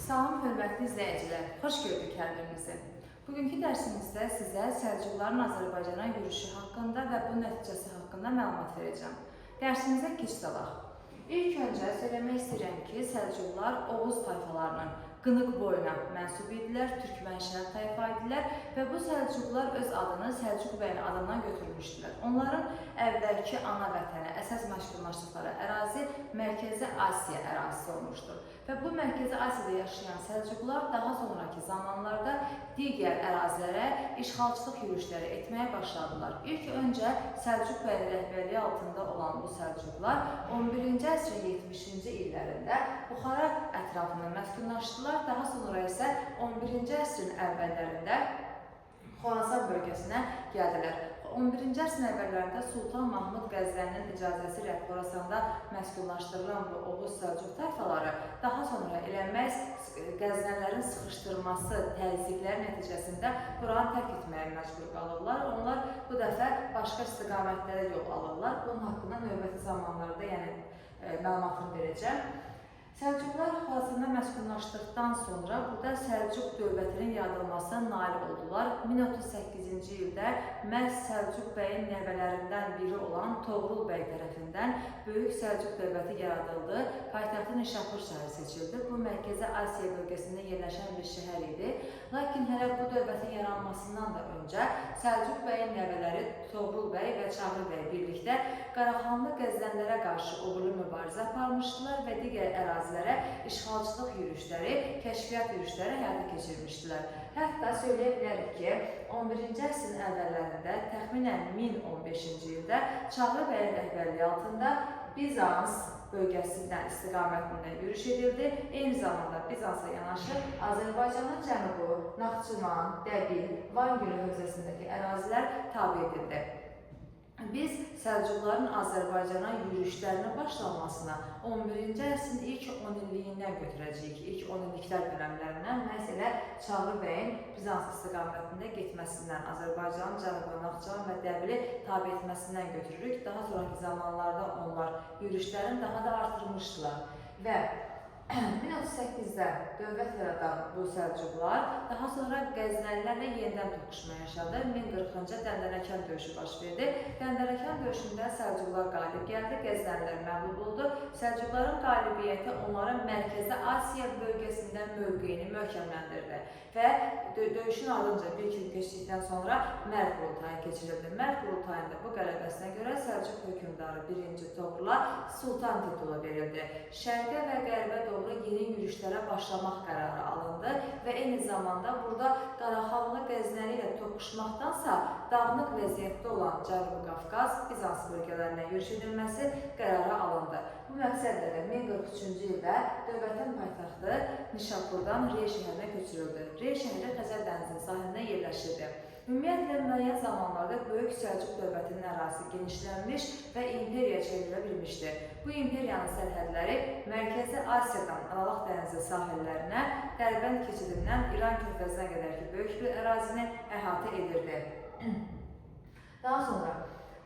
Salam, hörmətli izləyicilər, xoş gördük hər birinizi. Bugünkü dərsimizdə sizə Səlcuqların Azərbaycana yürüşü haqqında və bu nəticəsi haqqında məlumat verəcəm. Dərsimizə keçid alaq. İlk öncə söyləmək istəyirəm ki, Səlcuqlar Oğuz tayfalarının Qınıq boyuna mənsub idilər, türk mənşəli tayfa idilər və bu Səlcuqlar öz adını Səlcuq bəyin adından götürmüşdülər. Onların əvvəlki ana vətəni, əsas məşğullaşdıqları ərazi Mərkəzi Asiya ərazisi olmuşdur. Və bu Mərkəzi Asiyada yaşayan Səlcuqlar daha sonraki zamanlarda digər ərazilərə işğalçılıq yürüşləri etməyə başladılar. İlk öncə Səlcuq bəyi rəhbərliyi altında olan bu Səlcuqlar 11-ci əsrin 70-ci illərində Buxara ətrafında məskunlaşdılar. Daha sonra isə 11-ci əsrin əvvəllərində Xorasan bölgəsinə gəldilər. 11-ci əsrin əvvəllərində Sultan Mahmud Qəzvəninin icazəsi ilə Xorasanda məskunlaşdırılan bu Oğuz Səlcuq tayfaları daha sonra eləməz Qəznənlərin sıxışdırması, təzyiqləri nəticəsində buranı tərk etməyə məcbur qalırlar. Onlar bu dəfə başqa istiqamətlərə yol alırlar. Bunun haqqında növbəti zamanlarda məlumatını verəcəm. Səlcuqlar Xorasanda məskunlaşdıqdan sonra burada Səlcuq dövlətinin yaradılmasına nail oldular. 1038-ci ildə məhz Səlcuq bəyin nəvələrindən biri olan Toğrul bəy tərəfindən Böyük Səlcuq dövləti yaradıldı. Paytaxtı Nişapur şəhəri seçildi. Bu Mərkəzi Asiya bölgəsində yerləşən bir şəhər idi. Lakin hələ bu dövlətin yaranmasından da öncə Səlcuq bəyin nəvələri Toğrul bəy və Çağrı bəy birlikdə Qaraxanlı Qəznənlərə qarşı uğurlu mübarizə aparmışdılar və digər ərazilərə işğalçılıq yürüşləri, kəşfiyyat yürüşləri həyata keçirmişdilər. Hətta söyləyə bilərik ki, 11-ci əsrin əvvəllərində təxminən 1015-ci ildə Çağrı bəyin rəhbərliyi altında Bizans bölgəsindən istiqamətindən yürüş edildi. Eyni zamanda Bizansa yanaşı Azərbaycanın cənubu, Naxçıvan, Dəbil, Van Gölü hövzəsindəki ərazilər tabe edildi. Biz Səlcuqların Azərbaycana yürüşlərinin başlanmasına 11-ci əsrin ilk 10 illiyindən götürəcəyik. İlk 10 illiklər dönəmlərindən məhz elə Çağrı bəyin Bizans istiqamətində getməsindən, Azərbaycanın cənubu, Naxçıvan və Dəbili tabe etməsindən götürürük. Daha sonraki zamanlarda onlar yürüşlərini daha da artırmışdılar və 1038-də dövlət yaradan bu Səlcuqlar daha sonra Qəznəlilərlə yenidən toqquşma yaşadı. 1040-cı Dəndənəkən döyüşü baş verdi. Dəndənəkən döyüşündə Səlcuqlar qalib gəldi, Qəznəlilər məğlub oldu. Səlcuqların qalibiyyəti onların Mərkəzi Asiya bölgəsində mövqeyini möhkəmləndirdi və döyüşün ardınca bir gün keçdikdən sonra Mərv qurultayı keçirildi. Mərv qurultayında bu qələbəsinə görə Səlcuq hökmdarı 1-ci Toğrula Sultan titulu verildi. Şərqə və qərbə doğru yeni yürüşlərə başlamaq qərarı alındı və eyni zamanda burada Qaraxanlı Qəznəli ilə toqquşmaqdansa dağınıq vəziyyətdə olan Cənubi Qafqaz, Bizans bölgələrinə yürüş edilməsi qərarı alındı. Bu məqsədlə də 1043-cü ildə dövlətin paytaxtı Nişapurdan Rey şəhərinə köçürüldü. Rey şəhəri Xəzər dənizinin sahilində yerləşirdi. Ümumiyyətlə, müəyyən zamanlarda Böyük Səlcuq dövlətinin ərazisi genişlənmiş və imperiya çevrilə bilmişdi. Bu imperiyanın sərhədləri Mərkəzi Asiyadan Aralıq dənizi sahillərinə, Dərbənd keçidindən İran körfəzinə qədər ki, böyük bir ərazini əhatə edirdi. Daha sonra,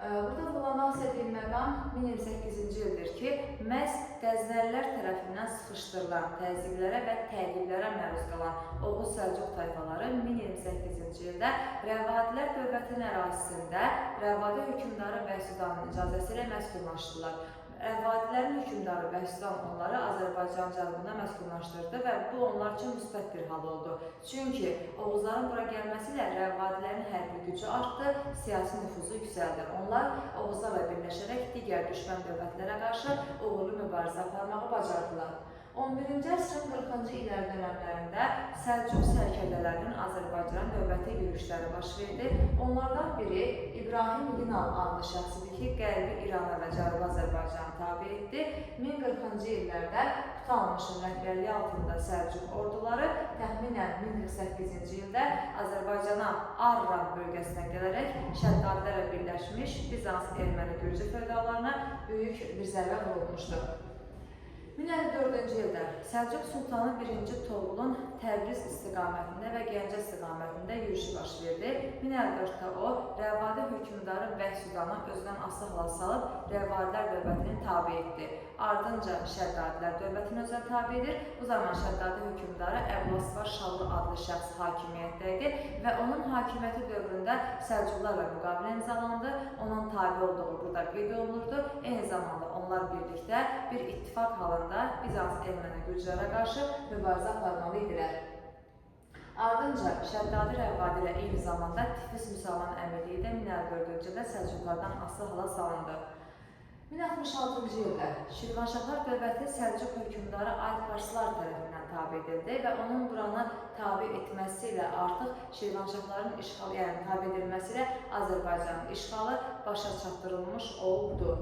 burada vurulamaq istədiyim məqam 1028-ci ildir ki, məhz Qəznəlilər tərəfindən sıxışdırılan təzyiqlərə və təqiblərə məruz qalan Oğuz Səlcuq tayfaları 1028-ci ildə Rəvadilər dövlətinin ərazisində Rəvadi hökmdarı Bəhsudanın icazəsi ilə məskunlaşdılar. Rəvadilərin hökmdarı Bəhsudan onları Azərbaycan cənubuna məskunlaşdırdı və bu onlar üçün müsbət bir hal oldu. Çünki Oğuzların bura gəlməsi ilə Rəvadilərin hərbi gücü artdı, siyasi nüfuzu yüksəldi. Onlar Oğuzlarla birləşərək digər düşmən dövlətlərə qarşı uğurlu mübarizə aparmağı bacardılar. 11-ci əsrin 40-cı illər dönəmlərində Səlcuq sərkərdələrinin Azərbaycan növbəti yürüşləri baş verdi. Onlardan biri İbrahim Yinal adlı şəxsidir ki, Qərbi İrana və Cənubi Azərbaycanı tabe etdi. 1040-cı illərdə Tutanmışın rəhbərliyi altında Səlcuq orduları təxminən 1048-ci ildə Azərbaycana Arran bölgəsinə gələrək Şəddadilərlə birləşmiş Bizans erməni gürcü feodallarına böyük bir zərbə vurulmuşdu. 1054-cü ildə Səlcuq Sultanı 1-ci Toğrulun Təbriz istiqamətində və Gəncə istiqamətində yürüşü baş verdi. 1054-də o, Rəvadi hökmdarı Bəhsudanı özündən asılı hala salıb Rəvadilər dövlətini tabi etdi. Ardınca Şəddadilər dövlətini özünə tabi edir. Bu zaman Şəddadi hökmdarı Əblasvar Şallı adlı şəxs hakimiyyətdə idi və onun hakimiyyəti dövründə Səlcuqlarla müqavilə imzalandı. Onun tabi olduğu burada qeyd olunurdu. Eyni zamanda onlar birlikdə bir ittifaq halında Bizans erməni gürcülərə qarşı mübarizə aparmalı idilər. Ardınca Şəddadi Rəvadi ilə eyni zamanda Tiflis Müsəlman Əmirliyi də 1054-cü ildə Səlcuqlardan asılı hala salındı. 1066-cı ildə Şirvanşahlar dövləti Səlcuq hökmdarı Alparslar tərəfindən tabi edildi və onun buranı tabi etməsi ilə artıq Şirvanşahların işğalı, yəni tabi edilməsi ilə Azərbaycanın işğalı başa çatdırılmış oldu.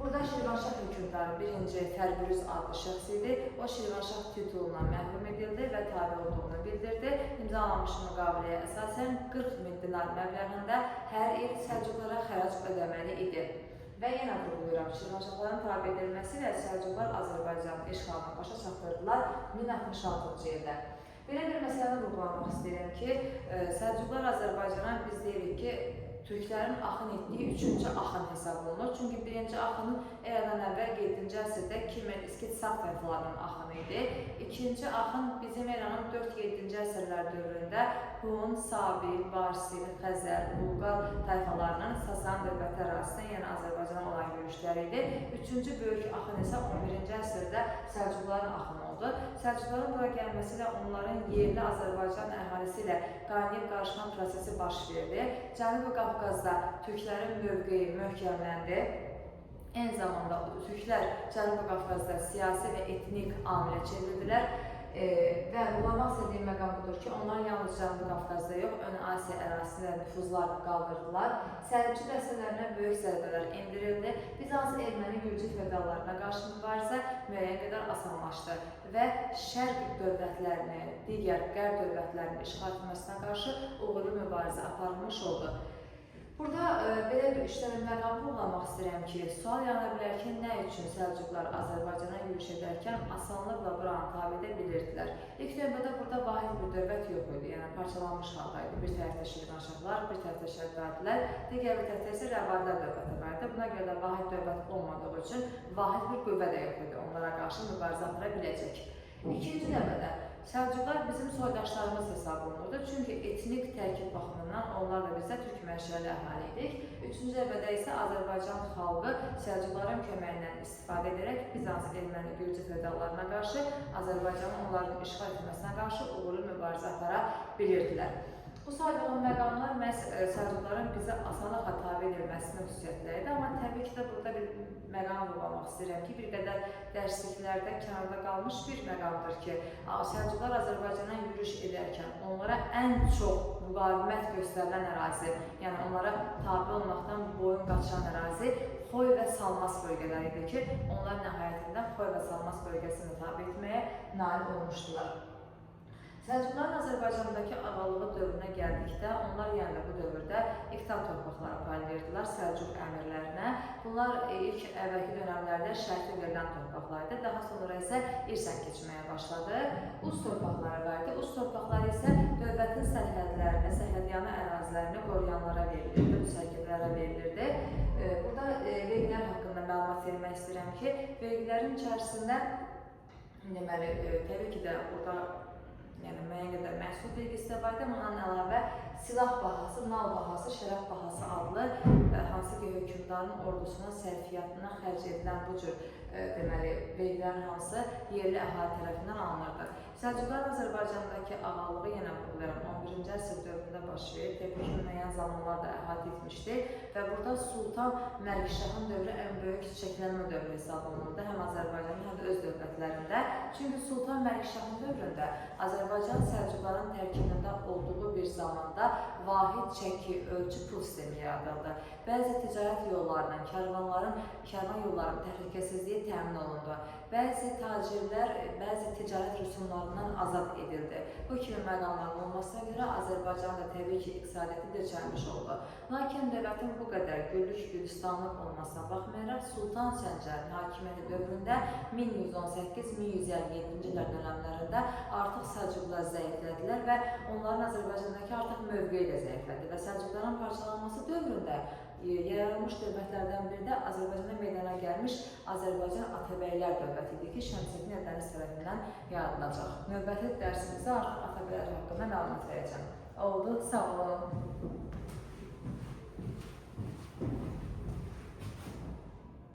Burada Şirvanşah hökmdarı 1-ci Fərbürüz adlı şəxs idi. O Şirvanşah titulundan məhrum edildi və tabi olduğunu bildirdi. İmzalanmış müqaviləyə əsasən 40 min dinar məbləğində hər il Səlcuqlara xərac ödəməli idi. Və yenə vurğulayıram, Şirvanşahların tabi edilməsi ilə Səlcuqlar Azərbaycanın işğalını başa çatdırdılar 1066-cı ildə. Belə bir məsələni vurğulamaq istəyirəm ki, Səlcuqlar Azərbaycana biz deyirik ki, Türklərin axın etdiyi 3-cü axın hesab olunur. Çünki 1-ci axının eradan əvvəl 7-ci əsrdə Kimmer, İskit, Saq tayfalarının axını idi. 2-ci axın bizim eranın 4-7-ci əsrlər dövründə Hun, Sabil, Barsil, Xəzər, Bulqar tayfalarının Sasan dövləti ərazisindən, yəni Azərbaycana olan yürüşləri idi. 3-cü böyük axın isə 11-ci əsrdə Səlcuqların axını oldu. Səlcuqların bura gəlməsi ilə onların yerli Azərbaycan əhalisi ilə qaynayıb qarışma prosesi baş verdi. Cənubi Qafqazda Türklərin mövqeyi möhkəmləndi. Eyni zamanda Türklər Cənubi Qafqazda siyasi və etnik amilə çevrildilər. Və vurğulamaq istədiyim məqam budur ki, onlar yalnız Cənubi Qafqazda yox, Ön Asiya ərazisində nüfuzlar qaldırdılar. Səlcuq dəstələrinə böyük zərbələr endirildi. Bizans erməni gürcü feodallarına qarşı mübarizə müəyyən qədər asanlaşdı və şərq dövlətlərini, digər qərb dövlətlərinin işğal etməsinə qarşı uğurlu mübarizə aparılmış oldu. Burada belə bir işlərin məqamı vurğulamaq istəyirəm ki, sual yana bilər ki, nə üçün Səlcuqlar Azərbaycana yürüş edərkən asanlıqla buranı tabi edə bilirdilər? İlk növbədə burada vahid bir dövlət yox idi, yəni parçalanmış haldaydı. Bir tərəfdə Şirvanşahlar, bir tərəfdə Şəddadilər, digər bir tərəfdə isə Rəvadilər dövləti vardı. Buna görə də vahid dövlət olmadığı üçün vahid bir qüvvə də yox idi, onlara qarşı mübarizə apara biləcək. İkinci növbədə Səlcuqlar bizim soydaşlarımız hesab olunurdu. Çünki etnik tərkib baxımından onlar da bizdə türk mənşəli əhali idik. Üçüncü növbədə isə Azərbaycan xalqı Səlcuqların köməyindən istifadə edərək Bizans erməni gürcü feodallarına qarşı Azərbaycanın onların işğal etməsinə qarşı uğurlu mübarizə apara bilirdilər. Bu saydığım məqamlar məhz Səlcuqların bizə asanlıqla tabi edilməsinin xüsusiyyətləri idi. Amma təbii ki də burada bir məqam vurğulamaq istəyirəm ki, bir qədər dərsliklərdə kənarda qalmış bir məqamdır ki, Səlcuqlar Azərbaycana yürüş edərkən onlara ən çox müqavimət göstərilən ərazi, yəni onlara tabi olmaqdan boyun qaçan ərazi Xoy və Salmas bölgələri idi ki, onlar nəhayətində Xoy və Salmas bölgəsini tabi etməyə nail olmuşdular. Səlcuqların Azərbaycandakı ağalığı dövrünə gəldikdə, onlar yəni bu dövrdə iqtal torpaqları paylayırdılar Səlcuq əmirlərinə. Bunlar ilk əvvəlki dönəmlərdə şərti verilən torpaqlardı, daha sonra isə irsən keçməyə başladı. Uz torpaqları vardı. Uz torpaqları isə dövlətin sərhədlərini, sərhədyanı ərazilərini qoruyanlara verilirdi, müsəlkələrə verilirdi. Burada vergilər haqqında məlumat vermək istəyirəm ki, vergilərin içərisində deməli, təbii ki də burada müəyyən qədər məhsul vergisi də var idi, amma ondan əlavə silah bahası, nal bahası, şərəf bahası adlı hansı ki hökmdarın ordusunun sərfiyyatına xərc edilən bu cür vergilərin hansı yerli əhali tərəfindən alınırdı. Səlcuqların Azərbaycandakı ağalığı yenə vurğulayıram 11-ci əsr dövründə baş verir, təbii ki müəyyən zamanlar da əhatə etmişdi və burada Sultan Məlikşahın dövrü ən böyük çiçəklənmə dövrü hesab olunurdu, həm Azərbaycanın, həm də öz dövlətlərində. Çünki Sultan Məlikşahın dövründə Azərbaycan Səlcuqların tərkibində olduğu bir zamanda vahid çəki ölçü pul sistemi yaradıldı. Bəzi ticarət yollarının, karvan yollarının təhlükəsizliyi təmin olundu. Bəzi tacirlər bəzi ticarət rüsumlarından azad edildi. Bu kimi məqamların olmasına görə Azərbaycan da təbii ki, iqtisadiyyatı dirçəlmiş oldu. Lakin dövlətin bu qədər güllük gülistanlıq olmasına baxmayaraq, Sultan Səncərin hakimiyyəti dövründə 1118-1157-ci dövrlərində artıq Səlcuqlar zəiflədilər və onların Azərbaycandakı artıq mövqeyi də zəiflədi və Səlcuqların parçalanması dövründə yaradılmış dövlətlərdən biri də Azərbaycanda meydana gəlmiş Azərbaycan Atabəylər dövləti idi ki, Şəmsəddin Eldəniz tərəfindən yaradılacaq. Növbəti dərsimizdə artıq Atabəylər haqqında məlumat verəcəm. Oldu, sağ olun.